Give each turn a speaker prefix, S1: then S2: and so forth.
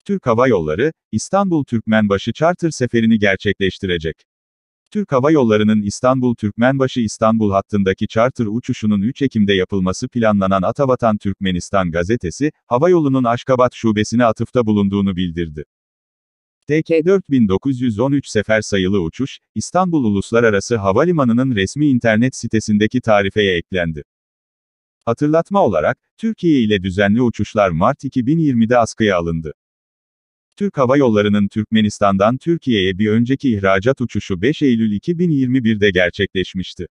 S1: Türk Hava Yolları, İstanbul-Türkmenbaşı charter seferini gerçekleştirecek. Türk Hava Yolları'nın İstanbul-Türkmenbaşı-İstanbul hattındaki charter uçuşunun 3 Ekim'de yapılması planlanan Atavatan Türkmenistan gazetesi, havayolunun Aşkabat şubesine atıfta bulunduğunu bildirdi. TK 4913 sefer sayılı uçuş, İstanbul Uluslararası Havalimanı'nın resmi internet sitesindeki tarifeye eklendi. Hatırlatma olarak, Türkiye ile düzenli uçuşlar Mart 2020'de askıya alındı. Türk Hava Yolları'nın Türkmenistan'dan Türkiye'ye bir önceki ihracat uçuşu 5 Eylül 2021'de gerçekleşmişti.